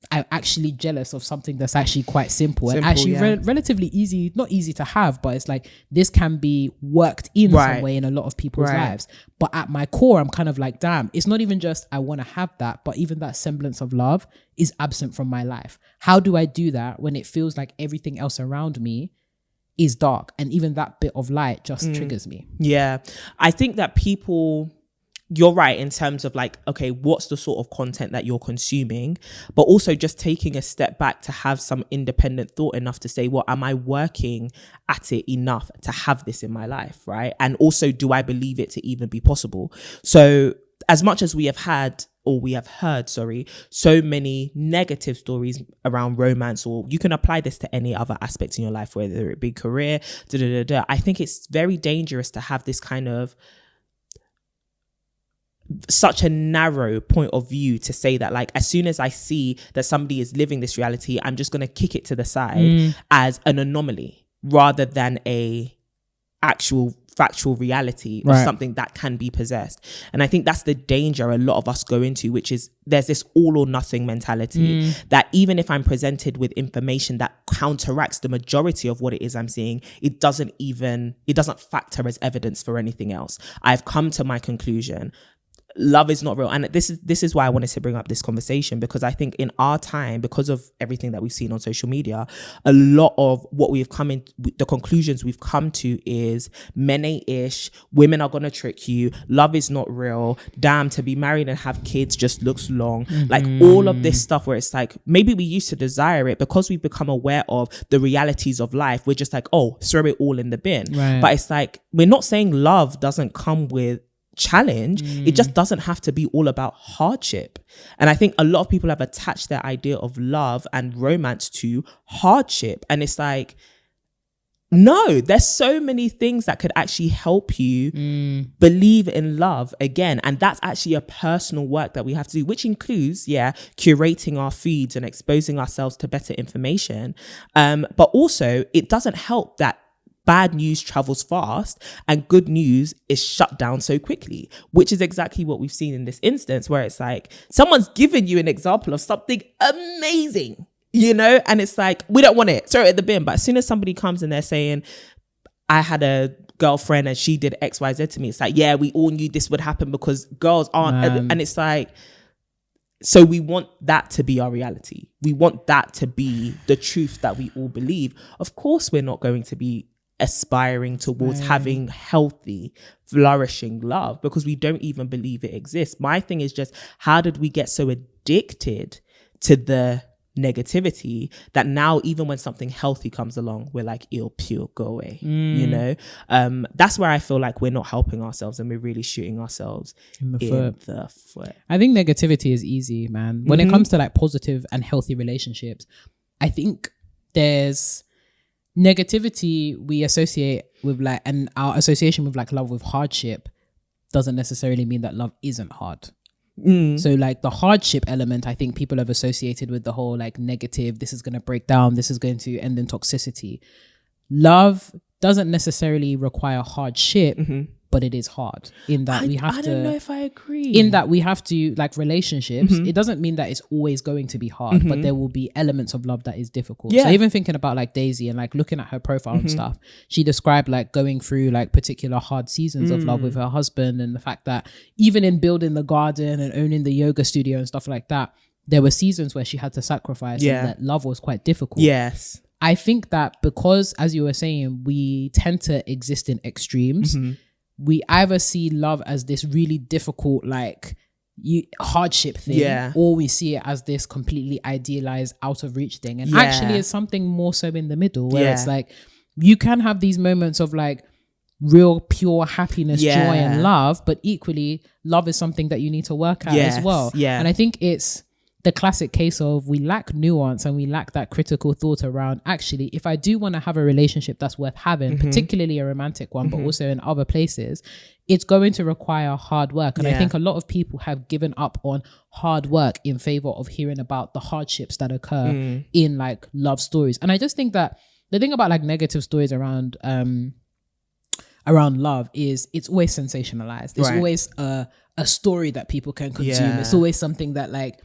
Speaker 2: I'm actually jealous of something that's actually quite simple and actually relatively easy, not easy to have, but it's like this can be worked in some way in a lot of people's lives. But at my core, I'm kind of like, damn, it's not even just I want to have that, but even that semblance of love is absent from my life. How do I do that when it feels like everything else around me is dark and even that bit of light just triggers me?
Speaker 1: Yeah, I think that people... You're right in terms of like, okay, what's the sort of content that you're consuming, but also just taking a step back to have some independent thought enough to say, well, am I working at it enough to have this in my life, right? And also, do I believe it to even be possible? So as much as we have heard, so many negative stories around romance, or you can apply this to any other aspects in your life, whether it be career, I think it's very dangerous to have this kind of such a narrow point of view to say that like, as soon as I see that somebody is living this reality, I'm just going to kick it to the side as an anomaly rather than a actual factual reality of something that can be possessed. And I think that's the danger a lot of us go into, which is there's this all or nothing mentality that even if I'm presented with information that counteracts the majority of what it is I'm seeing, it doesn't factor as evidence for anything else. I've come to my conclusion. Love is not real. And this is why I wanted to bring up this conversation, because I think in our time, because of everything that we've seen on social media, a lot of what we've come in, the conclusions we've come to is men ain't ish, women are gonna trick you, love is not real, damn, to be married and have kids just looks long. Like all of this stuff where it's like, maybe we used to desire it because we've become aware of the realities of life. We're just like, oh, throw it all in the bin. But it's like, we're not saying love doesn't come with challenge. It just doesn't have to be all about hardship. And I think a lot of people have attached their idea of love and romance to hardship, and it's like, no, there's so many things that could actually help you believe in love again. And that's actually a personal work that we have to do, which includes curating our feeds and exposing ourselves to better information, but also it doesn't help that bad news travels fast and good news is shut down so quickly, which is exactly what we've seen in this instance, where it's like someone's given you an example of something amazing, you know, and it's like, we don't want it, throw it at the bin. But as soon as somebody comes and they're saying, I had a girlfriend and she did XYZ to me, it's like, yeah, we all knew this would happen because girls aren't, and it's like, so we want that to be our reality. We want that to be the truth that we all believe. Of course, we're not going to be aspiring towards having healthy, flourishing love because we don't even believe it exists. My thing is just, how did we get so addicted to the negativity that now even when something healthy comes along, we're like, ill, pure, go away, you know? That's where I feel like we're not helping ourselves and we're really shooting ourselves in the foot.
Speaker 2: I think negativity is easy, man. When it comes to like positive and healthy relationships, I think there's negativity we associate with like, and our association with like love with hardship doesn't necessarily mean that love isn't hard. So like the hardship element, I think people have associated with the whole like negative, this is going to break down, this is going to end in toxicity. Love doesn't necessarily require hardship, but it is hard in that we have to... I
Speaker 1: don't know if I agree.
Speaker 2: In that we have to, like relationships, it doesn't mean that it's always going to be hard, but there will be elements of love that is difficult. So even thinking about like Daisy and like looking at her profile and stuff, she described like going through like particular hard seasons of love with her husband, and the fact that even in building the garden and owning the yoga studio and stuff like that, there were seasons where she had to sacrifice and that love was quite difficult.
Speaker 1: Yes.
Speaker 2: I think that because, as you were saying, we tend to exist in extremes, we either see love as this really difficult, like hardship thing, or we see it as this completely idealized, out of reach thing. And actually it's something more so in the middle where it's like, you can have these moments of like real pure happiness, joy and love, but equally love is something that you need to work at as well. And I think it's the classic case of we lack nuance and we lack that critical thought around, actually, if I do want to have a relationship that's worth having, particularly a romantic one, but also in other places, it's going to require hard work. And I think a lot of people have given up on hard work in favor of hearing about the hardships that occur in like love stories. And I just think that the thing about like negative stories around love is it's always sensationalized. It's always a story that people can consume. It's always something that like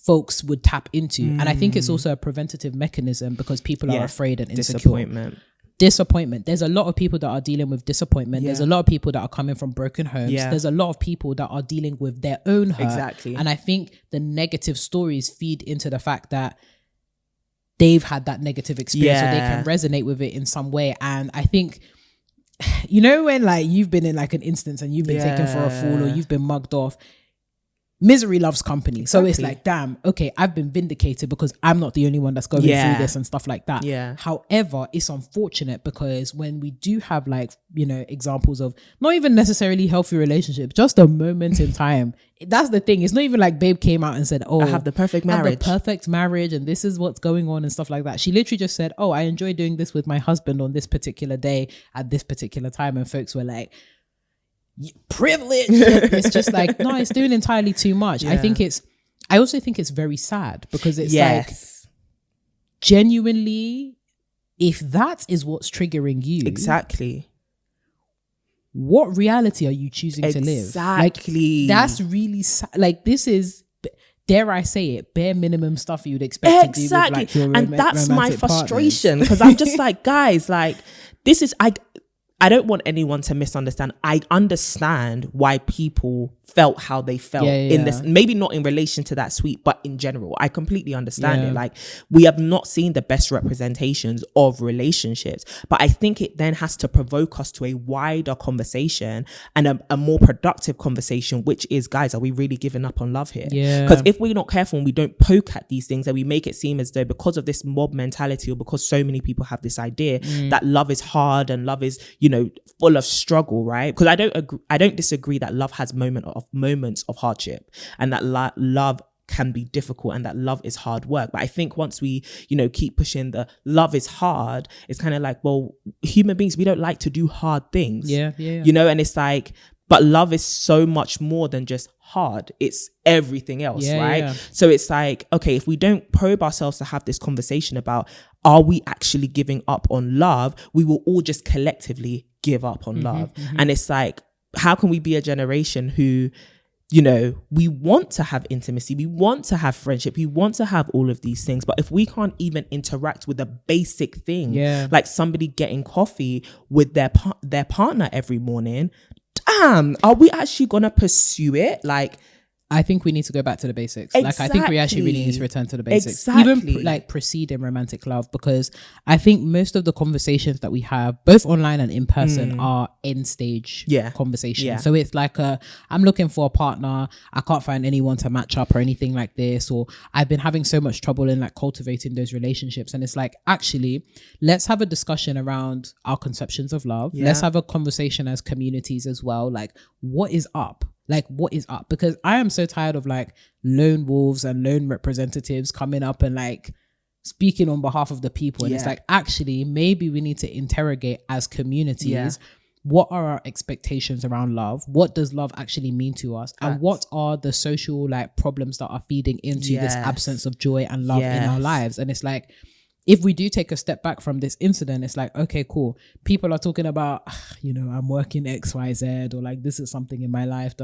Speaker 2: folks would tap into. And I think it's also a preventative mechanism because people are afraid and insecure. Disappointment. There's a lot of people that are dealing with disappointment. There's a lot of people that are coming from broken homes. There's a lot of people that are dealing with their own hurt. And I think the negative stories feed into the fact that they've had that negative experience, so they can resonate with it in some way. And I think, you know, when like you've been in like an instance and you've been taken for a fool or you've been mugged off, misery loves company. So it's like, damn, okay, I've been vindicated because I'm not the only one that's going through this and stuff like that. However, it's unfortunate because when we do have like, you know, examples of not even necessarily healthy relationships, just a moment in time. That's the thing. It's not even like babe came out and said, oh,
Speaker 1: I have the perfect marriage.
Speaker 2: And this is what's going on and stuff like that. She literally just said, oh, I enjoy doing this with my husband on this particular day at this particular time. And folks were like, privilege. It's just like, no, it's doing entirely too much. I also think it's very sad because it's like, genuinely, if that is what's triggering you, what reality are you choosing to live? Like, that's really sad. Like, this is, dare I say it, bare minimum stuff you'd expect to do with like your
Speaker 1: and that's my frustration because I'm just like, guys, like, this is, I don't want anyone to misunderstand. I understand why people felt how they felt in this, maybe not in relation to that suite, but in general. I completely understand it. Like, we have not seen the best representations of relationships, but I think it then has to provoke us to a wider conversation and a more productive conversation, which is, guys, are we really giving up on love here? Because if we're not careful and we don't poke at these things and we make it seem as though because of this mob mentality or because so many people have this idea that love is hard and love is, you know, full of struggle, right? Because I don't disagree that love has moments of hardship and that love can be difficult and that love is hard work. But I think once we, you know, keep pushing the love is hard, it's kind of like, well, human beings, we don't like to do hard things. You know, and it's like, but love is so much more than just hard. It's everything else, right? So it's like, okay, if we don't probe ourselves to have this conversation about, are we actually giving up on love? We will all just collectively give up on love. And it's like, how can we be a generation who, you know, we want to have intimacy, we want to have friendship, we want to have all of these things, but if we can't even interact with a basic thing, like somebody getting coffee with their partner every morning, damn, are we actually gonna pursue it? Like,
Speaker 2: I think we need to go back to the basics. Like, I think we actually really need to return to the basics. Even like proceed in romantic love, because I think most of the conversations that we have, both online and in person, are end stage conversations. So it's like, I'm looking for a partner. I can't find anyone to match up or anything like this. Or I've been having so much trouble in like cultivating those relationships. And it's like, actually, let's have a discussion around our conceptions of love. Let's have a conversation as communities as well. Like, what is up? Like, what is up? Because I am so tired of like lone wolves and lone representatives coming up and like speaking on behalf of the people. And it's like, actually, maybe we need to interrogate as communities, what are our expectations around love? What does love actually mean to us? And what are the social like problems that are feeding into this absence of joy and love in our lives? And it's like, if we do take a step back from this incident, it's like, okay, cool. People are talking about, you know, I'm working XYZ, or like, this is something in my life,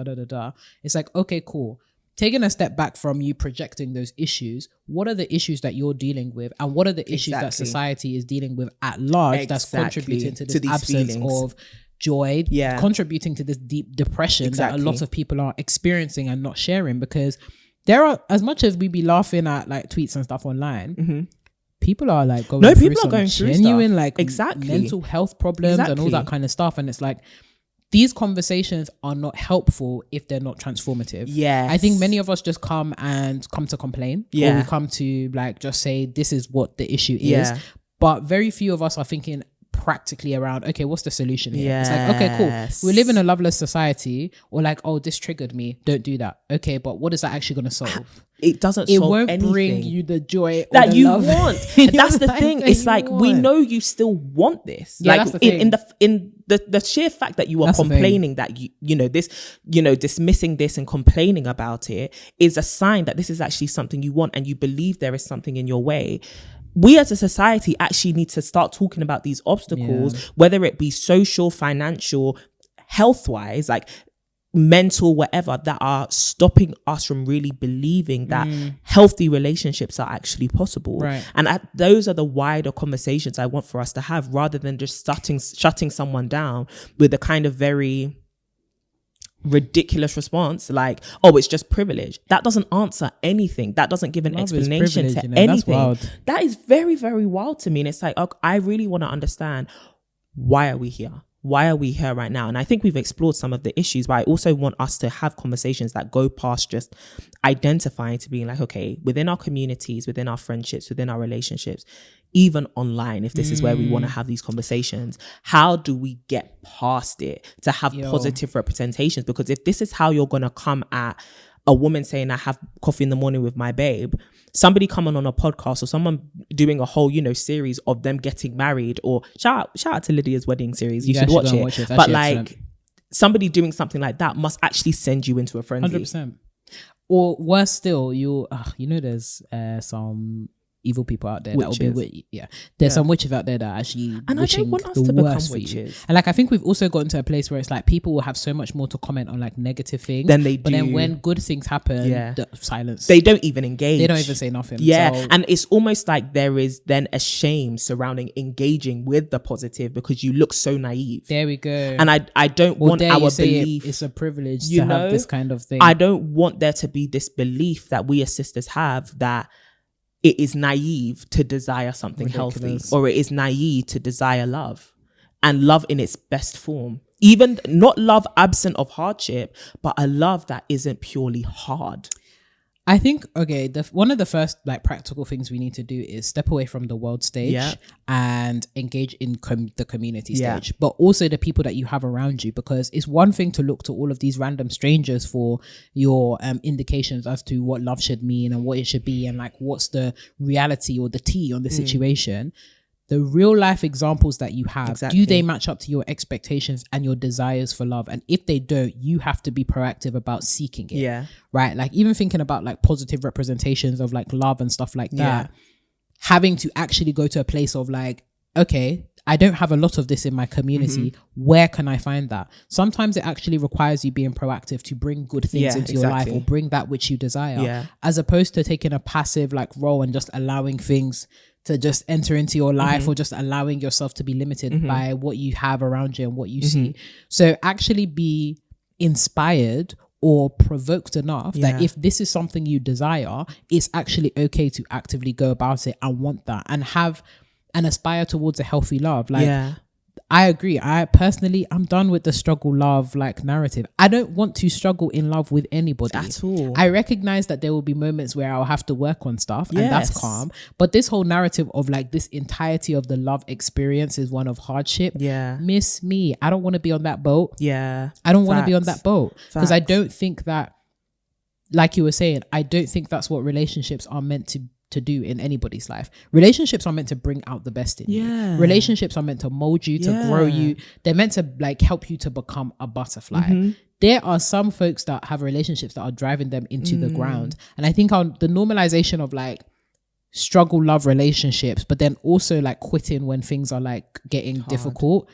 Speaker 2: It's like, okay, cool. Taking a step back from you projecting those issues, what are the issues that you're dealing with? And what are the issues that society is dealing with at large that's contributing to this absence feelings of joy, contributing to this deep depression that a lot of people are experiencing and not sharing? Because there are, as much as we be laughing at like tweets and stuff online, people are like going through genuine like mental health problems and all that kind of stuff. And it's like, these conversations are not helpful if they're not transformative. I think many of us just come to complain, or we come to like just say this is what the issue is, but very few of us are thinking practically around, okay, what's the solution here? It's like, okay, cool, we live in a loveless society, or like, oh, this triggered me, don't do that. Okay, but what is that actually going to solve?
Speaker 1: It doesn't
Speaker 2: it
Speaker 1: solve
Speaker 2: won't
Speaker 1: anything.
Speaker 2: Bring you the joy
Speaker 1: that
Speaker 2: the
Speaker 1: you
Speaker 2: love.
Speaker 1: Want. That's the thing. It's like, we know you still want this.
Speaker 2: Yeah,
Speaker 1: like
Speaker 2: that's the thing.
Speaker 1: in the sheer fact that you are complaining, that dismissing this and complaining about it is a sign that this is actually something you want, and you believe there is something in your way. We as a society actually need to start talking about these obstacles, whether it be social, financial, health-wise, like mental, whatever, that are stopping us from really believing that healthy relationships are actually possible.
Speaker 2: Right.
Speaker 1: And those are the wider conversations I want for us to have, rather than just shutting someone down with a kind of very ridiculous response like, oh, it's just privilege. That doesn't answer anything. That doesn't give an explanation to anything. That is very, very wild to me. And it's like, okay, I really want to understand, why are we here? Why are we here right now? And I think we've explored some of the issues, but I also want us to have conversations that go past just identifying to being like, okay, within our communities, within our friendships, within our relationships, even online, if this is where we want to have these conversations, how do we get past it to have positive representations? Because if this is how you're going to come at a woman saying, I have coffee in the morning with my babe, somebody coming on a podcast, or someone doing a whole, series of them getting married, or shout out to Lydia's wedding series. You should watch it. But like, excellent. Somebody doing something like that must actually send you into a frenzy.
Speaker 2: 100%. Or worse still, there's some evil people out there
Speaker 1: witches.
Speaker 2: That will be there's some witches out there that are actually
Speaker 1: and
Speaker 2: wishing
Speaker 1: I don't want us
Speaker 2: the
Speaker 1: to
Speaker 2: worst
Speaker 1: become
Speaker 2: for you.
Speaker 1: witches.
Speaker 2: And like, I think we've also gotten to a place where it's like, people will have so much more to comment on like negative things
Speaker 1: than they do.
Speaker 2: But then when good things happen, the silence.
Speaker 1: They don't even engage.
Speaker 2: They don't even say nothing.
Speaker 1: Yeah.
Speaker 2: So,
Speaker 1: and it's almost like there is then a shame surrounding engaging with the positive, because you look so naive.
Speaker 2: There we go.
Speaker 1: And I don't want our belief.
Speaker 2: It's a privilege to have this kind of thing.
Speaker 1: I don't want there to be this belief that we as sisters have, that it is naive to desire something healthy, or it is naive to desire love, and love in its best form. Even not love absent of hardship, but a love that isn't purely hard.
Speaker 2: I think, okay, one of the first like practical things we need to do is step away from the world stage and engage in the community stage, but also the people that you have around you, because it's one thing to look to all of these random strangers for your indications as to what love should mean and what it should be, and like what's the reality or the tea on the situation. The real life examples that you have, do they match up to your expectations and your desires for love? And if they don't, you have to be proactive about seeking it. Yeah. Right. Like, even thinking about like positive representations of like love and stuff like that, having to actually go to a place of like, okay, I don't have a lot of this in my community. Where can I find that? Sometimes it actually requires you being proactive to bring good things into your life, or bring that which you desire, as opposed to taking a passive like role and just allowing things to just enter into your life, or just allowing yourself to be limited by what you have around you and what you see. So actually be inspired or provoked enough that if this is something you desire, it's actually okay to actively go about it and want that, and have and aspire towards a healthy love. Like, I agree. I'm done with the struggle love like narrative. I don't want to struggle in love with anybody
Speaker 1: at all.
Speaker 2: I recognize that there will be moments where I'll have to work on stuff, and that's calm. But this whole narrative of like this entirety of the love experience is one of hardship. Miss me. I don't want to be on that boat. I don't want to be on that boat, because I don't think that, like you were saying, I don't think that's what relationships are meant to do in anybody's life. Relationships are meant to bring out the best in you. Relationships are meant to mold you, to grow you. They're meant to like help you to become a butterfly. There are some folks that have relationships that are driving them into the ground. And I think on the normalization of like struggle love relationships, but then also like quitting when things are like getting difficult,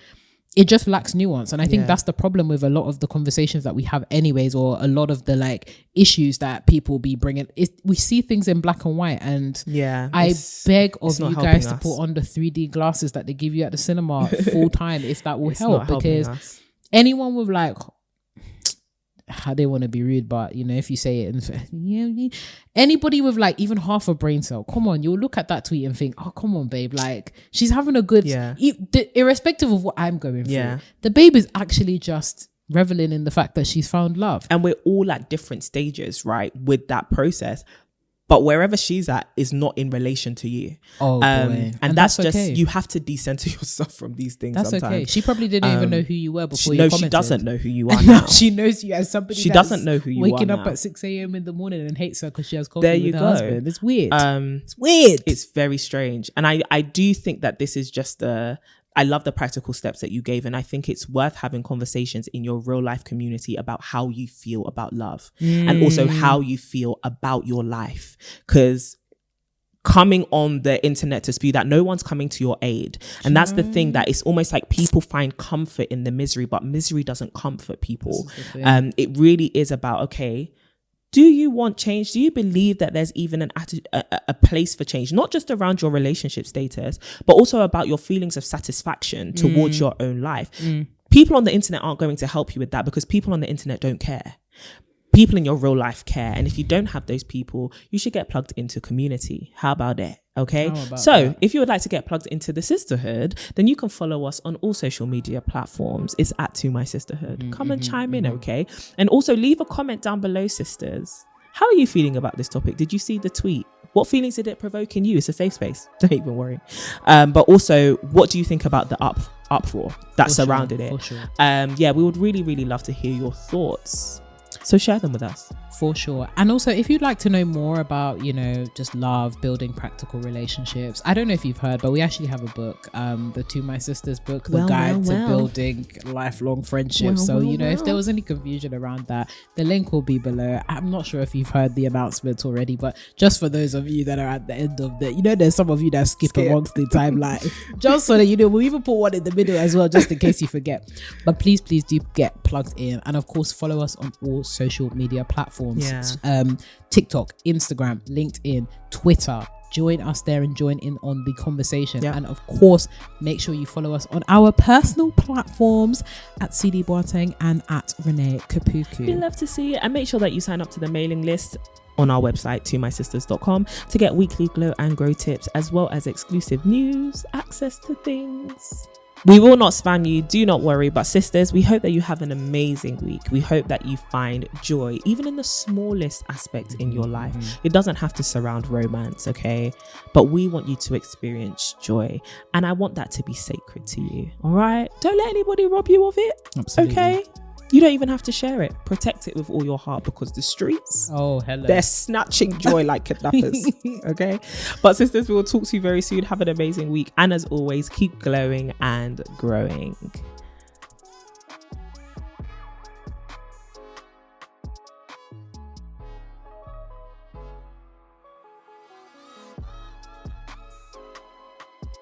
Speaker 2: it just lacks nuance. And I think that's the problem with a lot of the conversations that we have anyways, or a lot of the like issues that people be bringing. We see things in black and white, and I beg of you guys to put on the 3D glasses that they give you at the cinema full time, if that will help, because anyone with like, I don't want to be rude, but if you say it, anybody with like even half a brain cell, come on, you'll look at that tweet and think, oh, come on, babe, like she's having a good, irrespective of what I'm going through, the babe is actually just reveling in the fact that she's found love.
Speaker 1: And we're all at different stages, right, with that process. but wherever she's at is not in relation to you. And that's just okay. You have to decenter yourself from these things. That's sometimes. Okay.
Speaker 2: She probably didn't even know who you were before you commented.
Speaker 1: No, she doesn't know who you are now.
Speaker 2: She knows you as somebody.
Speaker 1: She doesn't know who you are
Speaker 2: waking up
Speaker 1: now.
Speaker 2: At 6 a.m. in the morning and hates her because she has coffee with her husband. It's weird.
Speaker 1: It's weird. It's very strange, and I do think that this is just I love the practical steps that you gave, and I think it's worth having conversations in your real life community about how you feel about love and also how you feel about your life. Because coming on the internet to spew that, no one's coming to your aid. And that's the thing, that it's almost like people find comfort in the misery, but misery doesn't comfort people. It really is about, okay, do you want change? Do you believe that there's even a place for change? Not just around your relationship status, but also about your feelings of satisfaction towards your own life. People on the internet aren't going to help you with that, because people on the internet don't care. People in your real life care. And if you don't have those people, you should get plugged into community. How about that? Okay. If you would like to get plugged into the sisterhood, then you can follow us on all social media platforms. It's at To My Sisterhood. Come and chime in. Okay. And also leave a comment down below, sisters. How are you feeling about this topic? Did you see the tweet? What feelings did it provoke in you? It's a safe space. Don't even worry. But also, what do you think about the uproar that surrounded it? We would really, really love to hear your thoughts. So share them with us.
Speaker 2: For sure. And also, if you'd like to know more about, just love, building practical relationships, I don't know if you've heard, but we actually have a book, the To My Sisters book, The Guide to Building Lifelong Friendships. If there was any confusion around that, the link will be below. I'm not sure if you've heard the announcement already, but just for those of you that are at the end of there's some of you that skip amongst the timeline, just so that we'll even put one in the middle as well, just in case you forget. But please do get plugged in, and of course follow us on all social media platforms. TikTok, Instagram, LinkedIn, Twitter. Join us there and join in on the conversation. And of course, make sure you follow us on our personal platforms at CD Boateng and at Renee Kapuku.
Speaker 1: We'd love to see it, and make sure that you sign up to the mailing list on our website, tomysisters.com, to get weekly glow and grow tips, as well as exclusive news, access to things. We will not spam you, do not worry. But sisters, we hope that you have an amazing week. We hope that you find joy, even in the smallest aspect in your life. It doesn't have to surround romance, okay? But we want you to experience joy. And I want that to be sacred to you, all right? Don't let anybody rob you of it, okay? You don't even have to share it. Protect it with all your heart, because the streets, they're snatching joy like kidnappers. Okay? But sisters, we will talk to you very soon. Have an amazing week. And as always, keep glowing and growing.